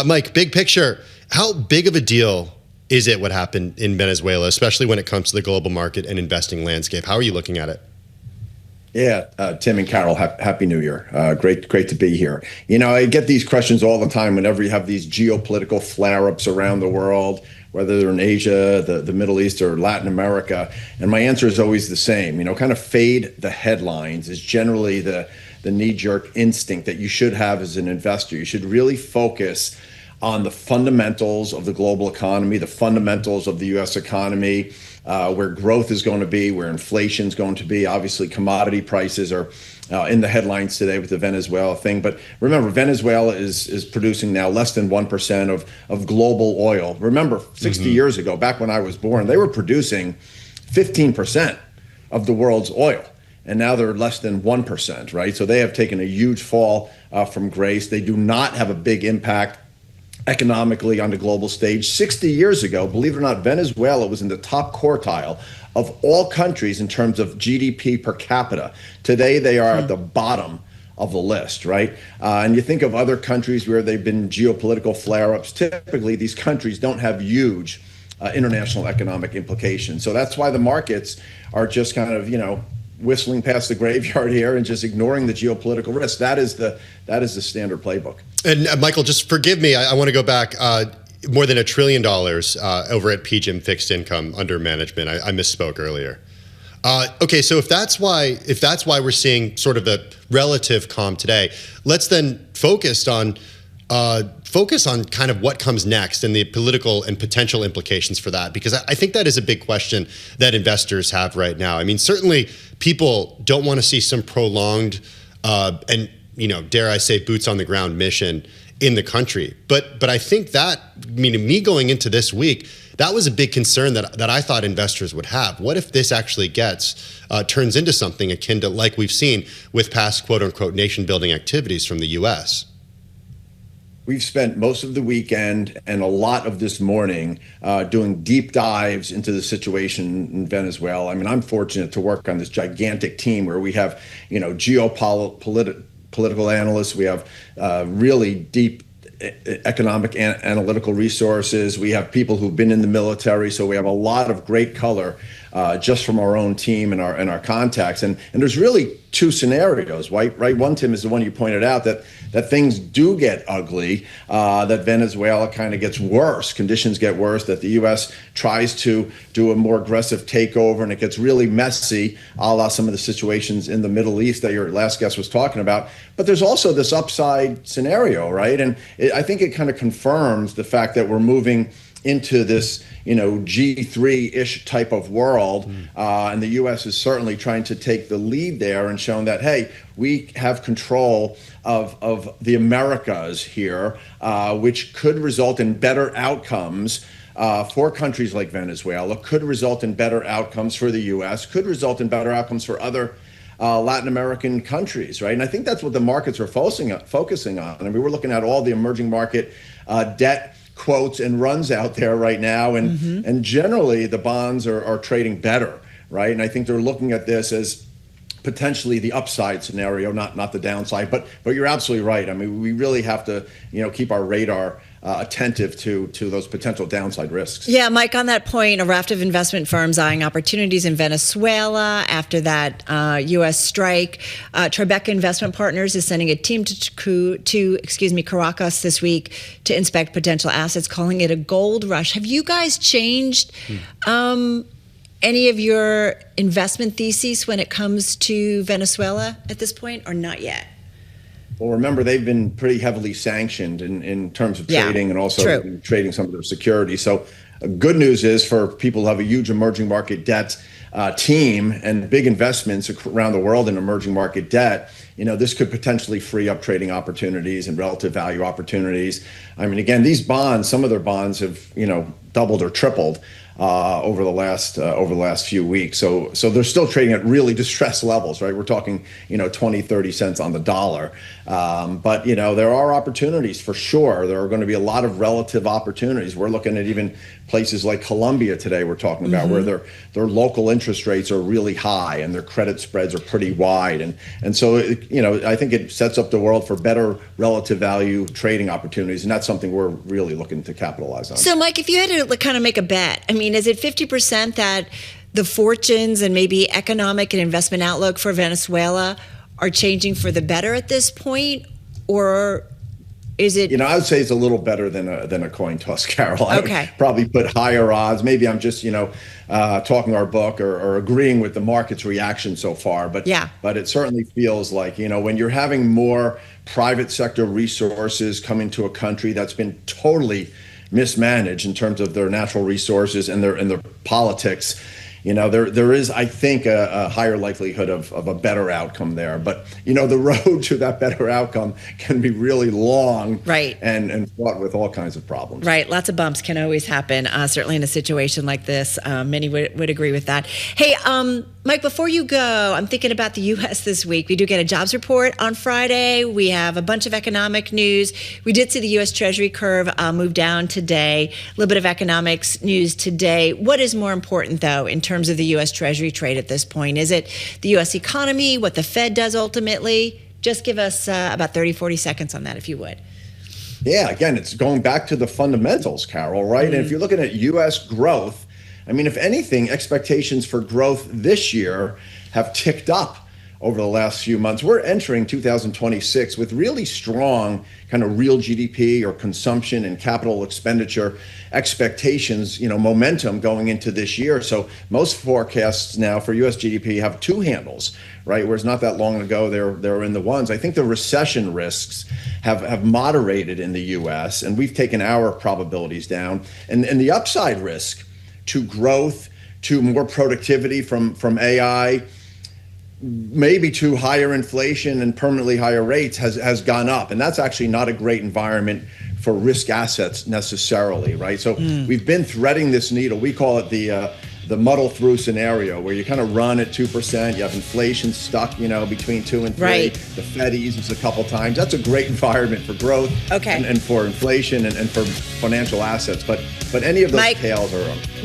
Mike, big picture, how big of a deal is it what happened in Venezuela, especially when it comes to the global market and investing landscape? How are you looking at it? Yeah, Tim and Carol, happy New Year. Great to be here. I get these questions all the time whenever you have these geopolitical flare-ups around the world, whether they're in Asia, the Middle East, or Latin America. And my answer is always the same. Kind of fade the headlines is generally the knee-jerk instinct that you should have as an investor. You should really focus on the fundamentals of the global economy, the fundamentals of the U.S. economy, where growth is going to be, where inflation is going to be. Obviously, commodity prices are in the headlines today with the Venezuela thing. But remember, Venezuela is producing now less than 1% of global oil. Remember, 60 years ago, back when I was born, they were producing 15% of the world's oil. And now they're less than 1%, right? So they have taken a huge fall from grace. They do not have a big impact economically on the global stage. 60 years ago, believe it or not, Venezuela was in the top quartile of all countries in terms of GDP per capita. Today, they are at the bottom of the list, right? And you think of other countries where they've been geopolitical flare-ups. Typically, these countries don't have huge international economic implications. So that's why the markets are just kind of, whistling past the graveyard here and just ignoring the geopolitical risk. That is the standard playbook. And Michael, just forgive me. I want to go back. More than $1 trillion over at PGIM fixed income under management. I misspoke earlier. Okay, so if that's why we're seeing sort of the relative calm today, let's then focus on kind of what comes next and the political and potential implications for that, because I think that is a big question that investors have right now. I mean, certainly people don't want to see some prolonged and, dare I say, boots on the ground mission in the country. But I think that, me going into this week, that was a big concern that I thought investors would have. What if this actually turns into something akin to like we've seen with past quote unquote nation building activities from the U.S.? We've spent most of the weekend and a lot of this morning doing deep dives into the situation in Venezuela. I mean, I'm fortunate to work on this gigantic team where we have, geopolitical analysts. We have really deep economic analytical resources. We have people who've been in the military. So we have a lot of great color just from our own team and our contacts. And there's really two scenarios, right? One, Tim, is the one you pointed out, that things do get ugly, that Venezuela kind of gets worse, conditions get worse, that the U.S. tries to do a more aggressive takeover and it gets really messy, a la some of the situations in the Middle East that your last guest was talking about. But there's also this upside scenario, right? And I think it kind of confirms the fact that we're moving into this, G3-ish type of world. And the U.S. is certainly trying to take the lead there and showing that, hey, we have control of the Americas here, which could result in better outcomes for countries like Venezuela, could result in better outcomes for the U.S., could result in better outcomes for other Latin American countries, right? And I think that's what the markets are focusing on. I mean, we're looking at all the emerging market debt quotes and runs out there right now, and generally the bonds are trading better, right? And I think they're looking at this as potentially the upside scenario, not the downside. But you're absolutely right. I mean, we really have to keep our radar attentive to those potential downside risks. Yeah, Mike, on that point, a raft of investment firms eyeing opportunities in Venezuela after that U.S. strike. Tribeca Investment Partners is sending a team to Caracas this week to inspect potential assets, calling it a gold rush. Have you guys changed any of your investment theses when it comes to Venezuela at this point, or not yet? Well, remember, they've been pretty heavily sanctioned in terms of trading and also trading some of their securities. So good news is for people who have a huge emerging market debt team and big investments around the world in emerging market debt, this could potentially free up trading opportunities and relative value opportunities. I mean, again, these bonds, some of their bonds have, doubled or tripled over the last few weeks. So they're still trading at really distressed levels, right? We're talking, 20, 30 cents on the dollar. But there are opportunities for sure. There are going to be a lot of relative opportunities. We're looking at even places like Colombia today. We're talking about where their local interest rates are really high and their credit spreads are pretty wide, and so I think it sets up the world for better relative value trading opportunities, and that's something we're really looking to capitalize on. So, Mike, if you had to kind of make a bet, I mean, is it 50% that the fortunes and maybe economic and investment outlook for Venezuela are changing for the better at this point, or is it? I would say it's a little better than a coin toss, Carol. I Okay. would probably put higher odds. Maybe I'm just talking our book or agreeing with the market's reaction so far. But Yeah. but it certainly feels like when you're having more private sector resources come into a country that's been totally mismanaged in terms of their natural resources and their politics. There is, I think, a higher likelihood of a better outcome there. But, the road to that better outcome can be really long, Right. and fraught with all kinds of problems. Right, lots of bumps can always happen, certainly in a situation like this. Many would agree with that. Hey, Mike, before you go, I'm thinking about the U.S. this week. We do get a jobs report on Friday. We have a bunch of economic news. We did see the U.S. Treasury curve move down today. A little bit of economics news today. What is more important, though, in terms of the U.S. Treasury trade at this point? Is it the U.S. economy, what the Fed does ultimately? Just give us about 30, 40 seconds on that, if you would. Yeah, again, it's going back to the fundamentals, Carol, right? And if you're looking at U.S. growth, I mean, if anything, expectations for growth this year have ticked up over the last few months. We're entering 2026 with really strong kind of real GDP or consumption and capital expenditure expectations, momentum going into this year. So most forecasts now for US GDP have two handles, right? Whereas not that long ago, they were in the ones. I think the recession risks have moderated in the US, and we've taken our probabilities down. And the upside risk to growth, to more productivity from AI, maybe to higher inflation and permanently higher rates has gone up. And that's actually not a great environment for risk assets necessarily, right? So we've been threading this needle. We call it the muddle through scenario, where you kind of run at 2%, you have inflation stuck, between 2 and 3. Right. The Fed eases a couple times. That's a great environment for growth Okay. and for inflation and for financial assets. But any of those Mike, tails are